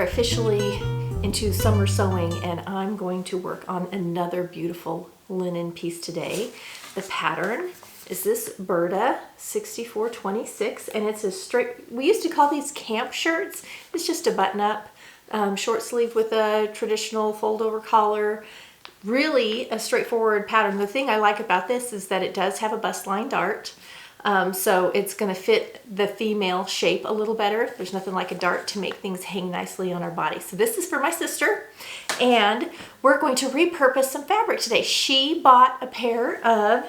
are officially into summer sewing, and I'm going to work on another beautiful linen piece today. The pattern is this Burda 6426, and it's a straight, we used to call these camp shirts. It's just a button up short sleeve with a traditional fold over collar. Really a straightforward pattern. The thing I like about this is that it does have a bust line dart. So it's going to fit the female shape a little better. There's nothing like a dart to make things hang nicely on our body. So this is for my sister, and we're going to repurpose some fabric today. She bought a pair of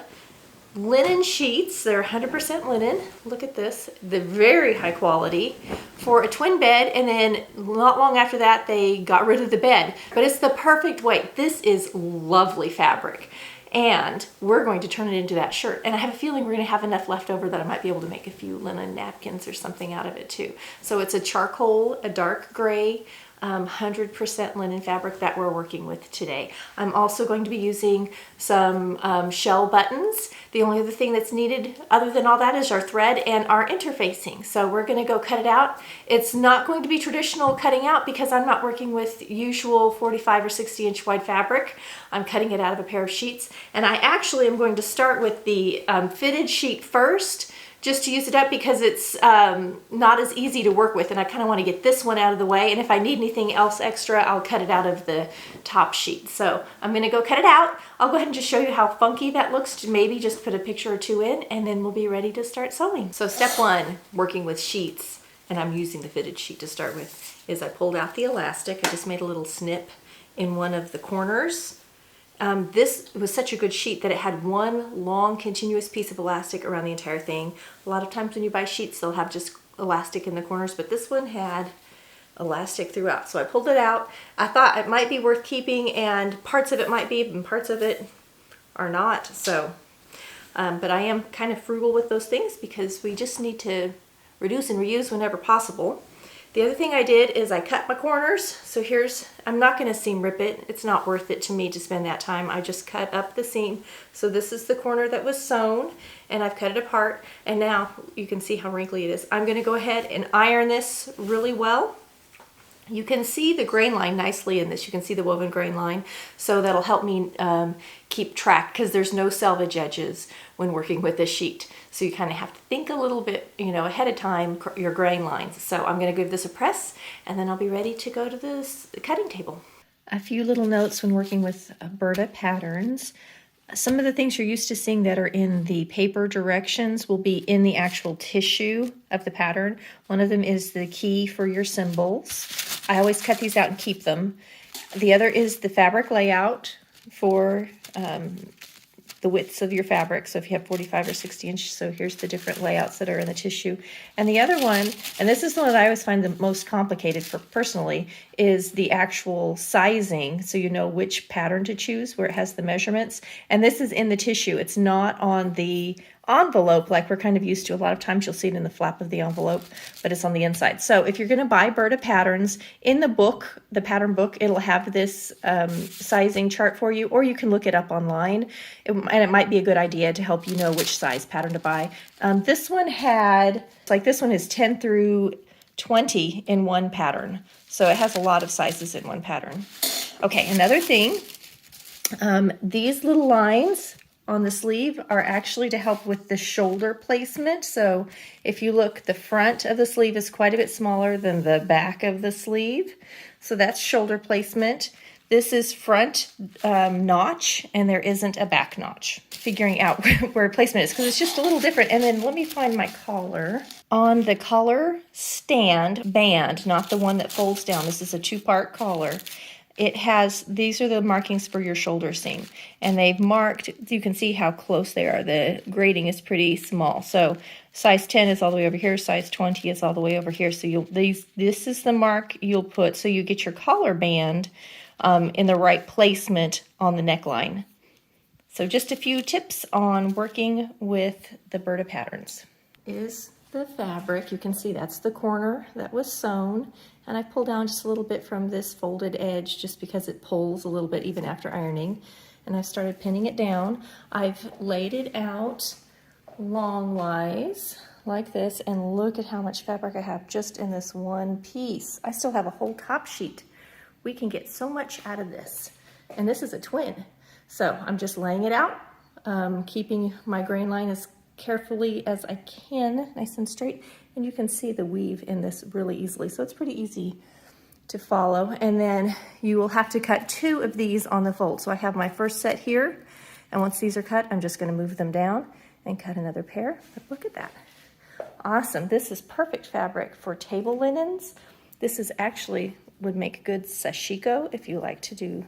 linen sheets. They're 100% linen. Look at this. They're very high quality for a twin bed, and then not long after that they got rid of the bed. But it's the perfect weight. This is lovely fabric. And we're going to turn it into that shirt. And I have a feeling we're going to have enough left over that I might be able to make a few linen napkins or something out of it too. So it's a charcoal, a dark gray, 100% linen fabric that we're working with today. I'm also going to be using some shell buttons. The only other thing that's needed other than all that is our thread and our interfacing. So we're going to go cut it out. It's not going to be traditional cutting out because I'm not working with usual 45 or 60 inch wide fabric. I'm cutting it out of a pair of sheets, and I actually am going to start with the fitted sheet first, just to use it up because it's not as easy to work with, and I kind of want to get this one out of the way, and if I need anything else extra, I'll cut it out of the top sheet. So I'm going to go cut it out. I'll go ahead and just show you how funky that looks, maybe just put a picture or two in, and then we'll be ready to start sewing. So step one, working with sheets, and I'm using the fitted sheet to start with, is I pulled out the elastic. I just made a little snip in one of the corners. This was such a good sheet that it had one long continuous piece of elastic around the entire thing. A lot of times when you buy sheets, they'll have just elastic in the corners, but this one had elastic throughout. So I pulled it out. I thought it might be worth keeping, and parts of it might be, and parts of it are not. So, but I am kind of frugal with those things because we just need to reduce and reuse whenever possible. The other thing I did is I cut my corners. So here's, I'm not going to seam rip it. It's not worth it to me to spend that time. I just cut up the seam. So this is the corner that was sewn, and I've cut it apart. And now you can see how wrinkly it is. I'm going to go ahead and iron this really well. You can see the grain line nicely in this. You can see the woven grain line. So that'll help me keep track because there's no selvage edges when working with this sheet. So you kind of have to think a little bit, you know, ahead of time, your grain lines. So I'm going to give this a press, and then I'll be ready to go to this cutting table. A few little notes when working with Burda patterns. Some of the things you're used to seeing that are in the paper directions will be in the actual tissue of the pattern. One of them is the key for your symbols. I always cut these out and keep them. The other is the fabric layout for the widths of your fabric. So if you have 45 or 60 inch, so here's the different layouts that are in the tissue. And the other one, and this is the one that I always find the most complicated for personally, is the actual sizing. So you know which pattern to choose where it has the measurements. And this is in the tissue. It's not on the envelope like we're kind of used to. A lot of times you'll see it in the flap of the envelope, but it's on the inside. So if you're going to buy Burda patterns, in the book, the pattern book, it'll have this sizing chart for you, or you can look it up online, and it might be a good idea to help you know which size pattern to buy. This one had, like this one is 10 through 20 in one pattern. So it has a lot of sizes in one pattern. Okay, another thing, these little lines on the sleeve are actually to help with the shoulder placement. So if you look, the front of the sleeve is quite a bit smaller than the back of the sleeve. So that's shoulder placement. This is front notch, and there isn't a back notch. Figuring out where placement is because it's just a little different. And then let me find my collar. On the collar stand band, not the one that folds down, this is a two-part collar. It has, these are the markings for your shoulder seam, and they've marked, you can see how close they are. The grading is pretty small. So size 10 is all the way over here, size 20 is all the way over here. So this is the mark you'll put so you get your collar band in the right placement on the neckline. So just a few tips on working with the Burda patterns. Is the fabric, you can see that's the corner that was sewn, and I pulled down just a little bit from this folded edge just because it pulls a little bit even after ironing, and I started pinning it down. I've laid it out longwise like this, and look at how much fabric I have just in this one piece. I still have a whole top sheet. We can get so much out of this. And this is a twin. So I'm just laying it out, keeping my grain line as carefully as I can, nice and straight. And you can see the weave in this really easily. So it's pretty easy to follow. And then you will have to cut 2 of these on the fold. So I have my first set here. And once these are cut, I'm just gonna move them down and cut another pair. But look at that. Awesome. This is perfect fabric for table linens. This is actually would make good sashiko if you like to do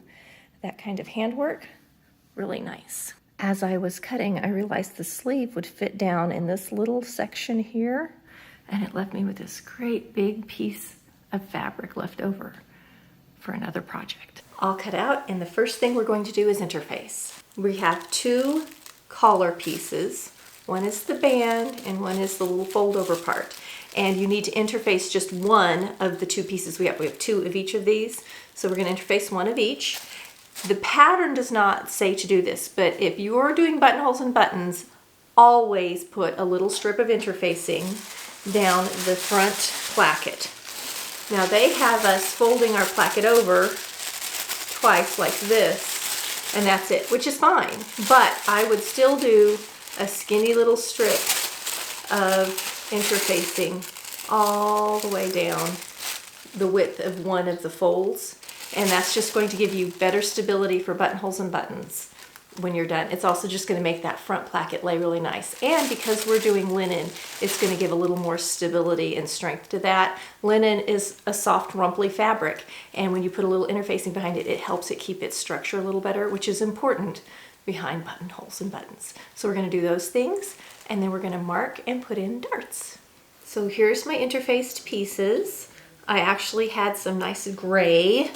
that kind of handwork. Really nice. As I was cutting, I realized the sleeve would fit down in this little section here, and it left me with this great big piece of fabric left over for another project. All cut out, and the first thing we're going to do is interface. We have 2 collar pieces. One is the band and one is the little fold over part. And you need to interface just one of the 2 pieces we have. We have 2 of each of these. So we're going to interface one of each. The pattern does not say to do this, but if you're doing buttonholes and buttons, always put a little strip of interfacing down the front placket. Now they have us folding our placket over twice like this, and that's it, which is fine. But I would still do a skinny little strip of interfacing all the way down the width of one of the folds, and that's just going to give you better stability for buttonholes and buttons when you're done. It's also just going to make that front placket lay really nice, and because we're doing linen, it's going to give a little more stability and strength to that. Linen is a soft, rumply fabric, and when you put a little interfacing behind it, it helps it keep its structure a little better, which is important behind buttonholes and buttons. So we're going to do those things, and then we're going to mark and put in darts. So here's my interfaced pieces. I actually had some nice gray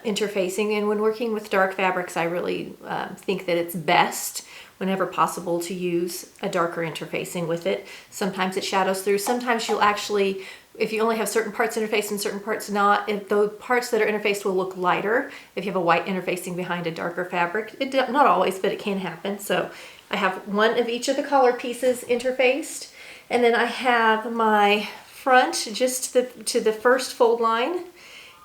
interfacing, and when working with dark fabrics, I really think that it's best whenever possible to use a darker interfacing with it. Sometimes it shadows through. Sometimes you'll actually, if you only have certain parts interfaced and certain parts not, if the parts that are interfaced will look lighter if you have a white interfacing behind a darker fabric. Not always, but it can happen. So I have one of each of the collar pieces interfaced, and then I have my front just to the first fold line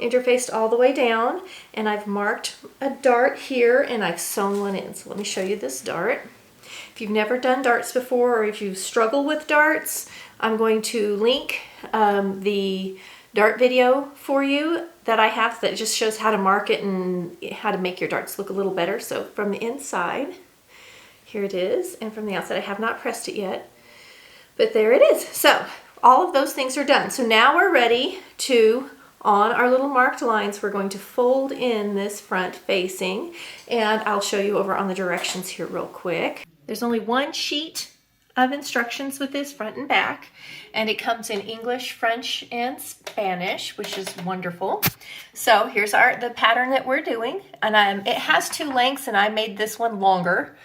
interfaced all the way down, and I've marked a dart here and I've sewn one in. So let me show you this dart. If you've never done darts before, or if you struggle with darts, I'm going to link the dart video for you that I have that just shows how to mark it and how to make your darts look a little better. So from the inside, here it is, and from the outside, I have not pressed it yet, but there it is. So all of those things are done. So now we're ready to, on our little marked lines, we're going to fold in this front facing, and I'll show you over on the directions here real quick. There's only one sheet of instructions with this, front and back, and it comes in English, French, and Spanish, which is wonderful. So here's the pattern that we're doing, and it has 2 lengths, and I made this one longer.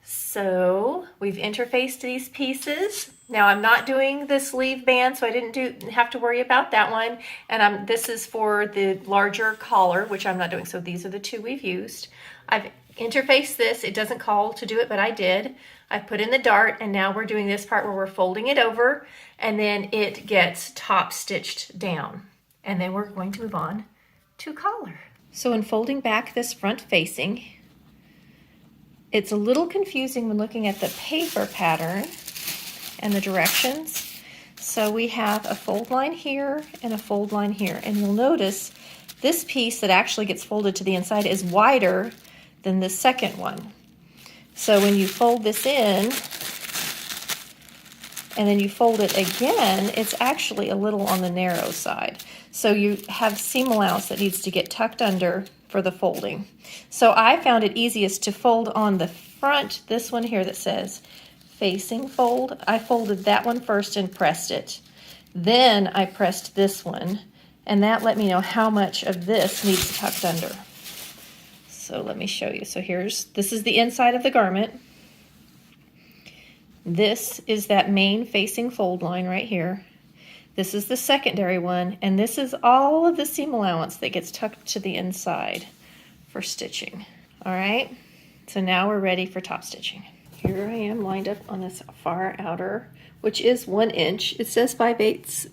So we've interfaced these pieces. Now I'm not doing the sleeve band, so I didn't have to worry about that one. And this is for the larger collar, which I'm not doing. So these are the 2 we've used. I've interfaced this. It doesn't call to do it, but I did. I put in the dart, and now we're doing this part where we're folding it over, and then it gets top stitched down. And then we're going to move on to collar. So in folding back this front facing, it's a little confusing when looking at the paper pattern and the directions. So we have a fold line here and a fold line here. And you'll notice this piece that actually gets folded to the inside is wider than the second one. So when you fold this in and then you fold it again, it's actually a little on the narrow side. So you have seam allowance that needs to get tucked under for the folding. So I found it easiest to fold on the front, this one here that says facing fold. I folded that one first and pressed it. Then I pressed this one, and that let me know how much of this needs tucked under. So let me show you. So this is the inside of the garment. This is that main facing fold line right here. This is the secondary one, and this is all of the seam allowance that gets tucked to the inside for stitching. All right, so now we're ready for top stitching. Here I am lined up on this far outer, which is 1 inch. It says 5/8.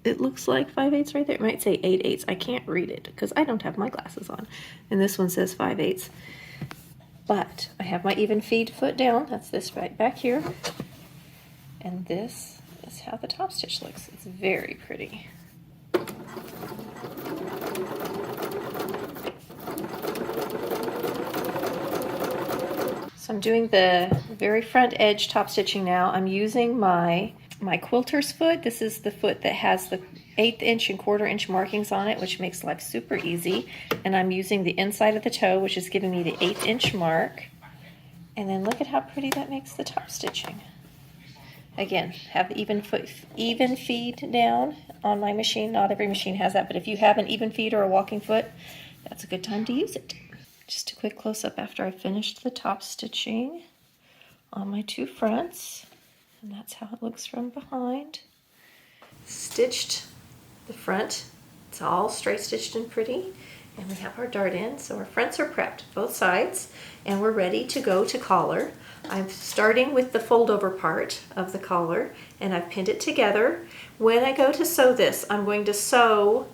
It looks like 5/8 right there. It might say 8/8. I can't read it because I don't have my glasses on. And this one says 5/8. But I have my even feed foot down. That's this right back here. And this is how the top stitch looks. It's very pretty. So I'm doing the very front edge top stitching now. I'm using my quilter's foot. This is the foot that has the 1/8 inch and 1/4 inch markings on it, which makes life super easy. And I'm using the inside of the toe, which is giving me the 1/8 inch mark. And then look at how pretty that makes the top stitching. Again, have the even feed down on my machine. Not every machine has that, but if you have an even feed or a walking foot, that's a good time to use it. Just a quick close-up after I finished the top stitching on my 2 fronts. And that's how it looks from behind. Stitched the front. It's all straight stitched and pretty. And we have our dart in. So our fronts are prepped, both sides. And we're ready to go to collar. I'm starting with the fold over part of the collar. And I've pinned it together. When I go to sew this, I'm going to sew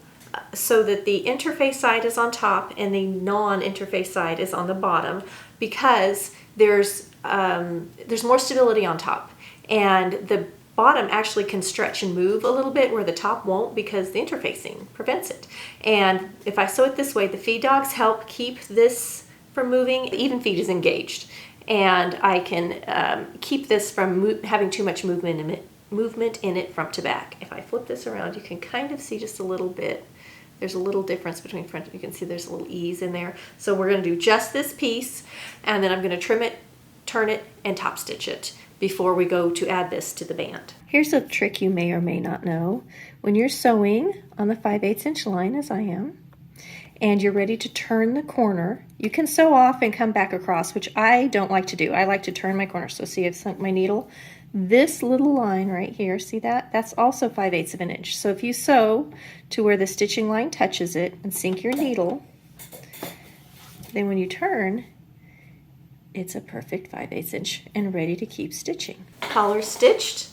so that the interface side is on top and the non-interface side is on the bottom, because there's more stability on top, and the bottom actually can stretch and move a little bit where the top won't, because the interfacing prevents it. And if I sew it this way, the feed dogs help keep this from moving. The even feed is engaged, and I can keep this from having too much movement in it front to back. If I flip this around, you can kind of see just a little bit. There's a little difference between front. You can see there's a little ease in there. So we're going to do just this piece, and then I'm going to trim it, turn it, and top stitch it before we go to add this to the band. Here's a trick you may or may not know. When you're sewing on the 5/8 inch line, as I am, and you're ready to turn the corner, you can sew off and come back across, which I don't like to do. I like to turn my corner. So see, I've sunk my needle. This little line right here, see that? That's also 5/8 of an inch. So if you sew to where the stitching line touches it and sink your needle, then when you turn, it's a perfect 5/8 inch and ready to keep stitching. Collar stitched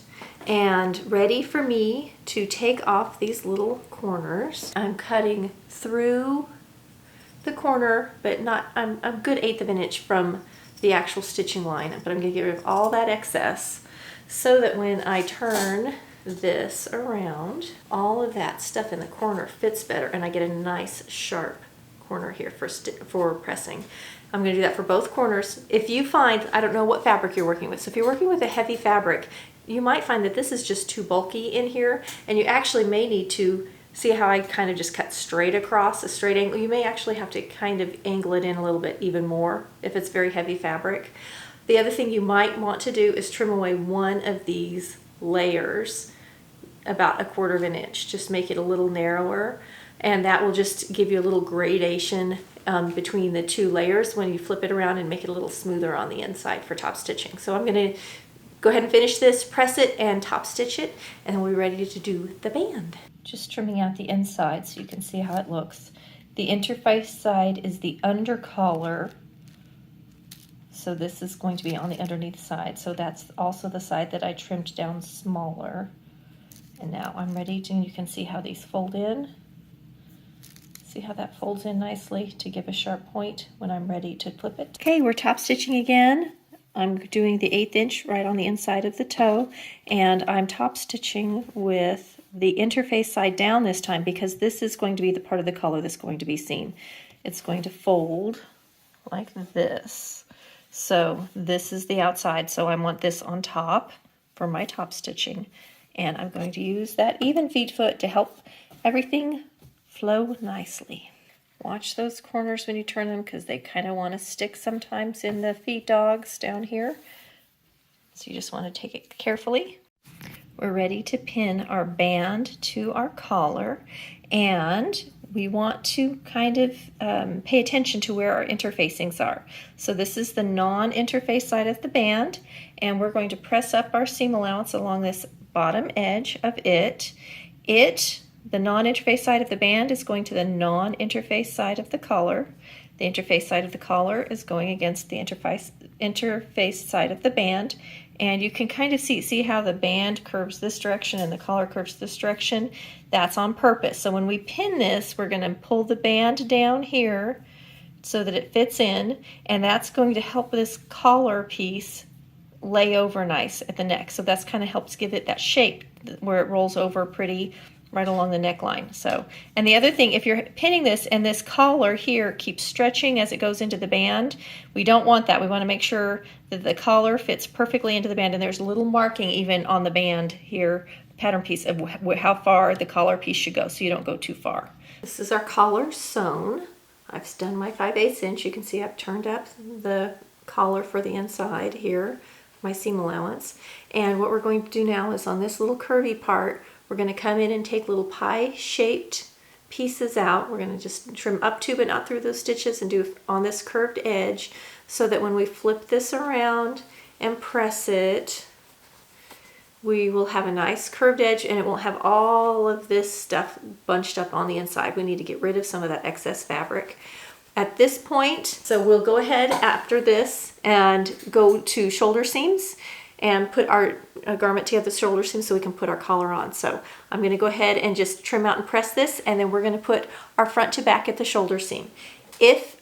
and ready for me to take off these little corners. I'm cutting through the corner, but not, I'm a good 1/8 of an inch from the actual stitching line, but I'm going to get rid of all that excess, so that when I turn this around, all of that stuff in the corner fits better, and I get a nice sharp corner here for pressing. I'm going to do that for both corners. If you find, I don't know what fabric you're working with, so if you're working with a heavy fabric, you might find that this is just too bulky in here, and you actually may need to, see how I kind of just cut straight across, a straight angle? You may actually have to kind of angle it in a little bit even more if it's very heavy fabric. The other thing you might want to do is trim away one of these layers about 1/4 of an inch. Just make it a little narrower, and that will just give you a little gradation between the 2 layers when you flip it around and make it a little smoother on the inside for top stitching. So I'm going to go ahead and finish this, press it, and top stitch it, and then we're ready to do the band. Just trimming out the inside so you can see how it looks. The interface side is the under collar. So this is going to be on the underneath side. So that's also the side that I trimmed down smaller. And now I'm ready to, you can see how these fold in. See how that folds in nicely to give a sharp point when I'm ready to flip it. Okay, we're top stitching again. I'm doing the 1/8 inch right on the inside of the toe, and I'm top stitching with the interface side down this time, because this is going to be the part of the collar that's going to be seen. It's going to fold like this. So this is the outside, so I want this on top for my top stitching, and I'm going to use that even feed foot to help everything flow nicely. Watch those corners when you turn them, because they kind of want to stick sometimes in the feed dogs down here. So you just want to take it carefully. We're ready to pin our band to our collar, and we want to kind of pay attention to where our interfacings are. So this is the non-interface side of the band, and we're going to press up our seam allowance along this bottom edge of it. The non-interface side of the band is going to the non-interface side of the collar. The interface side of the collar is going against the interface side of the band. And you can kind of see how the band curves this direction and the collar curves this direction. That's on purpose. So when we pin this, we're going to pull the band down here so that it fits in, and that's going to help this collar piece lay over nice at the neck. So that's kind of helps give it that shape where it rolls over pretty right along the neckline. So, and the other thing, if you're pinning this and this collar here keeps stretching as it goes into the band, we don't want that. We want to make sure that the collar fits perfectly into the band, and there's a little marking even on the band here, pattern piece, of how far the collar piece should go, so you don't go too far. This is our collar sewn. I've done my 5/8 inch. You can see I've turned up the collar for the inside here, my seam allowance. And what we're going to do now is on this little curvy part, we're going to come in and take little pie-shaped pieces out. We're going to just trim up to but not through those stitches and do on this curved edge, so that when we flip this around and press it, we will have a nice curved edge and it won't have all of this stuff bunched up on the inside. We need to get rid of some of that excess fabric at this point. So we'll go ahead after this and go to shoulder seams and put our garment together the shoulder seams so we can put our collar on. So I'm going to go ahead and just trim out and press this, and then we're going to put our front to back at the shoulder seam.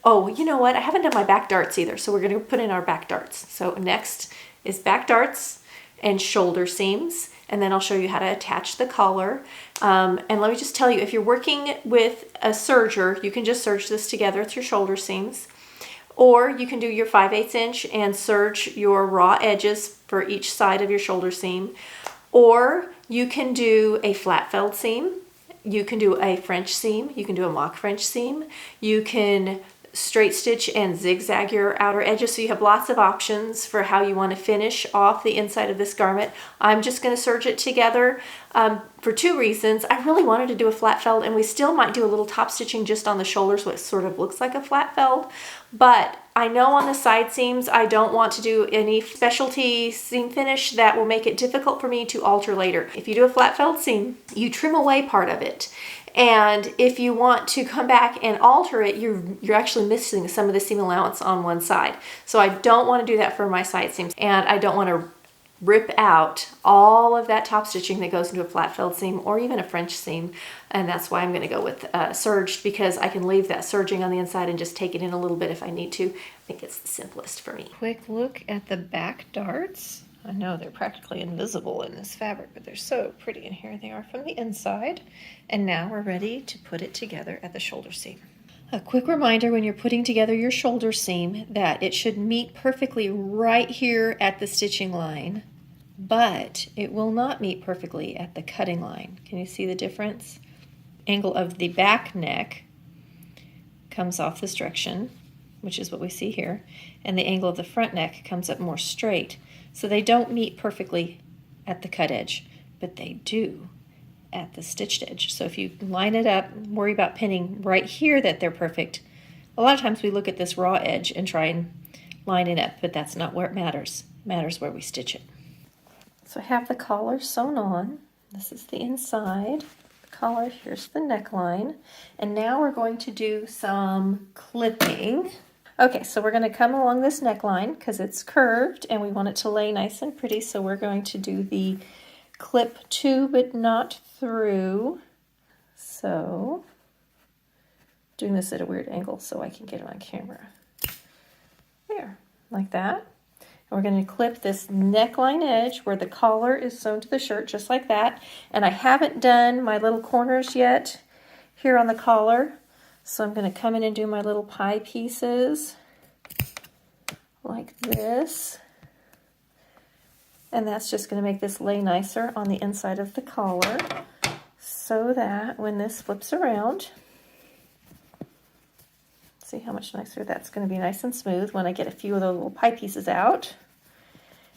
Oh, you know what? I haven't done my back darts either, so we're going to put in our back darts. So next is back darts and shoulder seams, and then I'll show you how to attach the collar. And let me just tell you, if you're working with a serger, you can just serge this together with your shoulder seams. Or you can do your 5/8 inch and serge your raw edges for each side of your shoulder seam. Or you can do a flat felled seam. You can do a French seam. You can do a mock French seam. You can straight stitch and zigzag your outer edges. So you have lots of options for how you want to finish off the inside of this garment. I'm just going to serge it together for two reasons. I really wanted to do a flat felled, and we still might do a little top stitching just on the shoulders, so it sort of looks like a flat felled. But I know on the side seams, I don't want to do any specialty seam finish that will make it difficult for me to alter later. If you do a flat felled seam, you trim away part of it. And if you want to come back and alter it, you're actually missing some of the seam allowance on one side. So I don't want to do that for my side seams, and I don't want to rip out all of that top stitching that goes into a flat felled seam or even a French seam. And that's why I'm going to go with serged, because I can leave that serging on the inside and just take it in a little bit if I need to. I think it's the simplest for me. Quick look at the back darts. I know they're practically invisible in this fabric, but they're so pretty, and here they are from the inside. And now we're ready to put it together at the shoulder seam. A quick reminder when you're putting together your shoulder seam that it should meet perfectly right here at the stitching line, but it will not meet perfectly at the cutting line. Can you see the difference? Angle of the back neck comes off this direction, which is what we see here, and the angle of the front neck comes up more straight. So they don't meet perfectly at the cut edge, but they do at the stitched edge. So if you line it up, worry about pinning right here that they're perfect. A lot of times we look at this raw edge and try and line it up, but that's not where it matters. It matters where we stitch it. So I have the collar sewn on. This is the inside. The collar, here's the neckline. And now we're going to do some clipping. Okay, so we're going to come along this neckline because it's curved and we want it to lay nice and pretty, so we're going to do the clip to but not through. So, doing this at a weird angle so I can get it on camera. There, like that. And we're going to clip this neckline edge where the collar is sewn to the shirt, just like that. And I haven't done my little corners yet here on the collar. So I'm going to come in and do my little pie pieces like this. And that's just going to make this lay nicer on the inside of the collar so that when this flips around, see how much nicer that's going to be, nice and smooth when I get a few of those little pie pieces out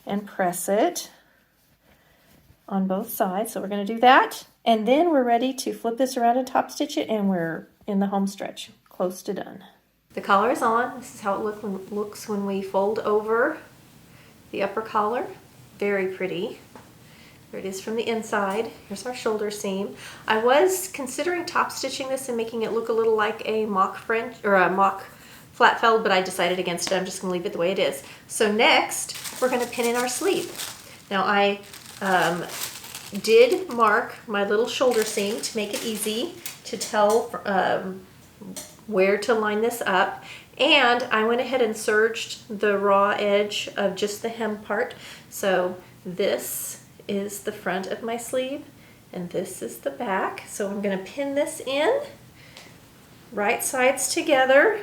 and press it on both sides. So we're going to do that. And then we're ready to flip this around and top stitch it, and we're in the home stretch, close to done. The collar is on. This is how it looks when we fold over the upper collar. Very pretty. There it is from the inside. Here's our shoulder seam. I was considering top stitching this and making it look a little like a mock French or a mock flat felled, but I decided against it. I'm just gonna leave it the way it is. So next, we're gonna pin in our sleeve. Now I did mark my little shoulder seam to make it easy to tell where to line this up. And I went ahead and serged the raw edge of just the hem part. So this is the front of my sleeve and this is the back. So I'm gonna pin this in, right sides together,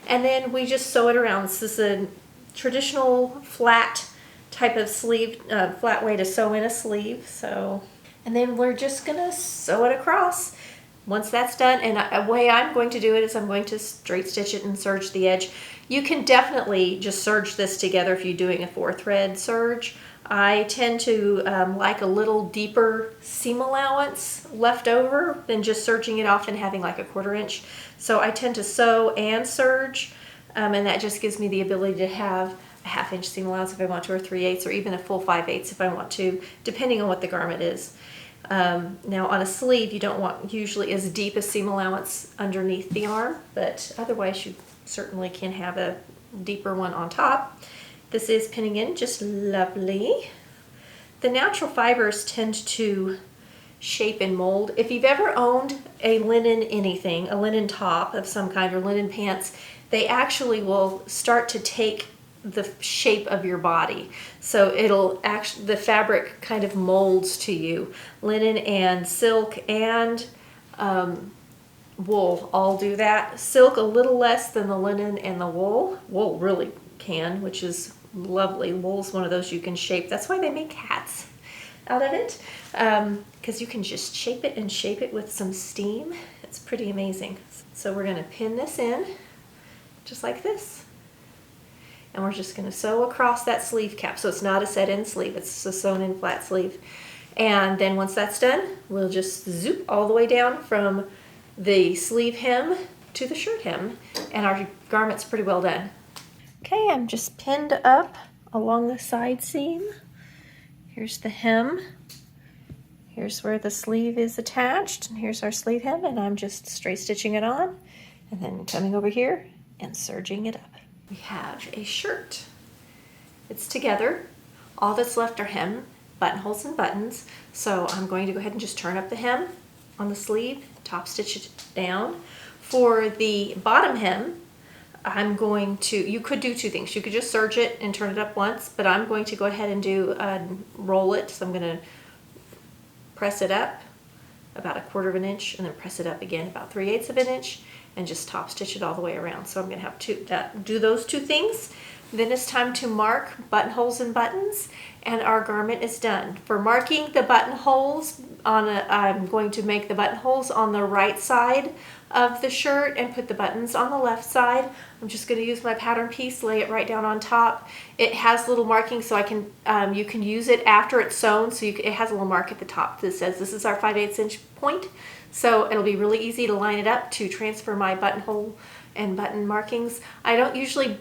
and then we just sew it around. This is a traditional flat type of sleeve, flat way to sew in a sleeve. So, and then we're just gonna sew it across. Once that's done, and a way I'm going to do it is I'm going to straight stitch it and serge the edge. You can definitely just serge this together if you're doing a 4-thread serge. I tend to like a little deeper seam allowance left over than just serging it off and having like a 1/4 inch. So I tend to sew and serge, and that just gives me the ability to have a 1/2 inch seam allowance if I want to, or 3/8, or even a full 5/8 if I want to, depending on what the garment is. Now on a sleeve, you don't want usually as deep a seam allowance underneath the arm, but otherwise you certainly can have a deeper one on top. This is pinning in just lovely. The natural fibers tend to shape and mold. If you've ever owned a linen anything, a linen top of some kind or linen pants, they actually will start to take the shape of your body. So it'll actually, the fabric kind of molds to you. Linen and silk and wool all do that. Silk a little less than the linen and the wool. Wool really can, which is lovely. Wool's one of those you can shape. That's why they make hats out of it, because you can just shape it and shape it with some steam. It's pretty amazing. So we're going to pin this in just like this. And we're just going to sew across that sleeve cap. So it's not a set-in sleeve, it's a sewn-in flat sleeve. And then once that's done, we'll just zoop all the way down from the sleeve hem to the shirt hem, and our garment's pretty well done. Okay, I'm just pinned up along the side seam. Here's the hem. Here's where the sleeve is attached, and here's our sleeve hem, and I'm just straight stitching it on, and then coming over here and serging it up. We have a shirt. It's together. All that's left are hem, buttonholes, and buttons. So I'm going to go ahead and just turn up the hem on the sleeve, top stitch it down. For the bottom hem, I'm going to, you could do two things. You could just serge it and turn it up once, but I'm going to go ahead and do roll it. So I'm going to press it up about 1/4 inch and then press it up again about 3/8 of an inch and just top stitch it all the way around. So I'm going to have do those two things. Then it's time to mark buttonholes and buttons, and our garment is done. For marking the buttonholes, I'm going to make the buttonholes on the right side of the shirt and put the buttons on the left side. I'm just going to use my pattern piece, lay it right down on top. It has little markings, so I can you can use it after it's sewn. So it has a little mark at the top that says this is our 5/8 inch point. So it'll be really easy to line it up to transfer my buttonhole and button markings. I don't usually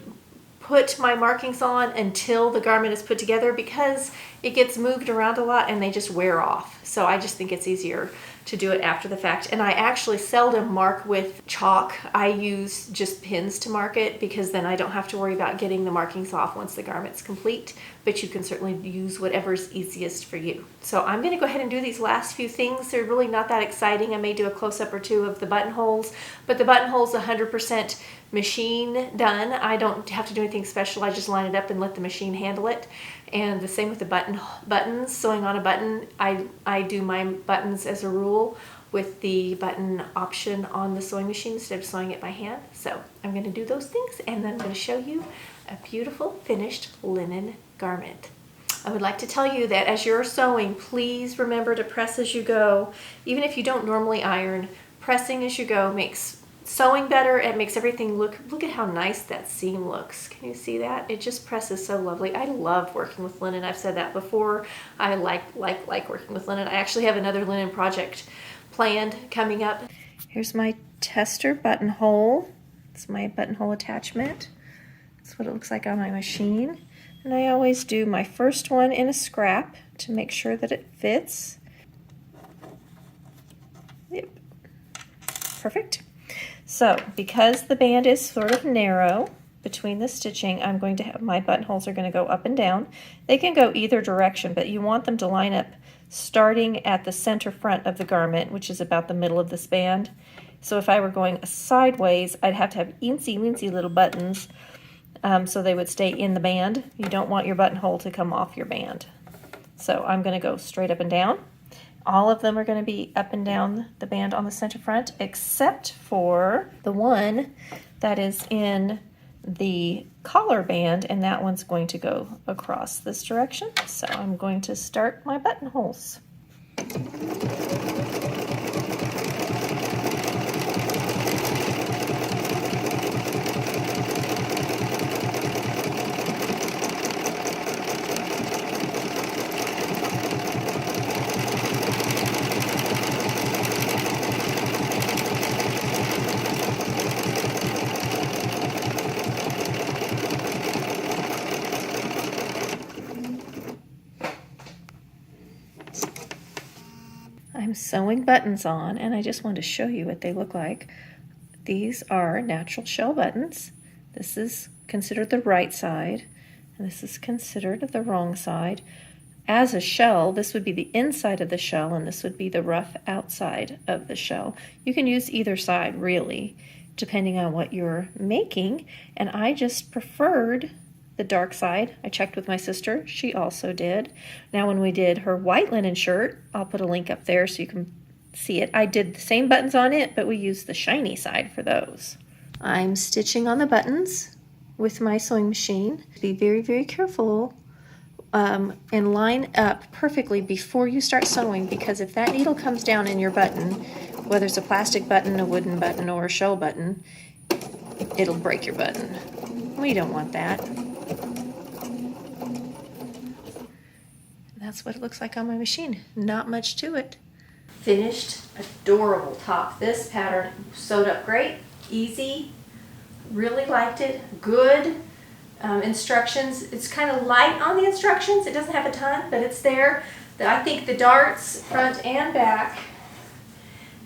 put my markings on until the garment is put together because it gets moved around a lot and they just wear off. So I just think it's easier to do it after the fact. And I actually seldom mark with chalk. I use just pins to mark it because then I don't have to worry about getting the markings off once the garment's complete, but you can certainly use whatever's easiest for you. So I'm gonna go ahead and do these last few things. They're really not that exciting. I may do a close-up or two of the buttonholes, but the buttonhole's 100% machine done. I don't have to do anything special. I just line it up and let the machine handle it. And the same with the buttons. Sewing on a button, I do my buttons as a rule with the button option on the sewing machine instead of sewing it by hand. So I'm going to do those things, and then I'm going to show you a beautiful finished linen garment. I would like to tell you that as you're sewing, please remember to press as you go. Even if you don't normally iron, pressing as you go makes sewing better. It makes everything look at how nice that seam looks. Can you see that? It just presses so lovely. I love working with linen. I've said that before. I like working with linen. I actually have another linen project planned coming up. Here's my tester buttonhole. It's my buttonhole attachment. That's what it looks like on my machine. And I always do my first one in a scrap to make sure that it fits. Yep. Perfect. So because the band is sort of narrow between the stitching, I'm going to have my buttonholes are going to go up and down. They can go either direction, but you want them to line up starting at the center front of the garment, which is about the middle of this band. So if I were going sideways, I'd have to have eensy-weensy little buttons so they would stay in the band. You don't want your buttonhole to come off your band. So I'm going to go straight up and down. All of them are going to be up and down the band on the center front, except for the one that is in the collar band, and that one's going to go across this direction. So I'm going to start my buttonholes. I'm sewing buttons on, and I just want to show you what they look like. These are natural shell buttons. This is considered the right side, and this is considered the wrong side. As a shell, this would be the inside of the shell, and this would be the rough outside of the shell. You can use either side, really, depending on what you're making, and I just preferred the dark side. I checked with my sister. She also did. Now when we did her white linen shirt, I'll put a link up there so you can see it. I did the same buttons on it, but we used the shiny side for those. I'm stitching on the buttons with my sewing machine. Be very, very careful and line up perfectly before you start sewing, because if that needle comes down in your button, whether it's a plastic button, a wooden button, or a shell button, it'll break your button. We don't want that. That's what it looks like on my machine. Not much to it. Finished adorable top. This pattern sewed up great, easy, really liked it, good instructions. It's kind of light on the instructions. It doesn't have a ton, but it's there. I think the darts, front and back,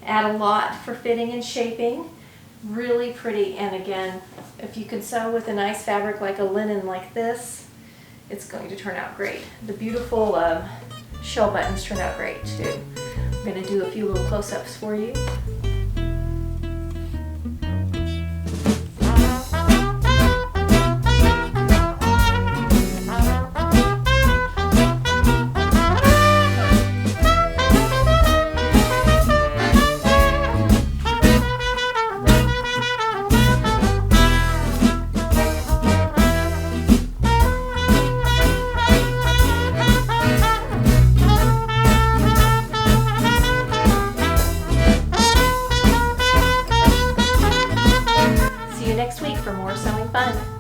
add a lot for fitting and shaping. Really pretty, and again, if you can sew with a nice fabric like a linen like this, it's going to turn out great. The beautiful shell buttons turn out great too. I'm going to do a few little close-ups for you. Next week for more sewing fun.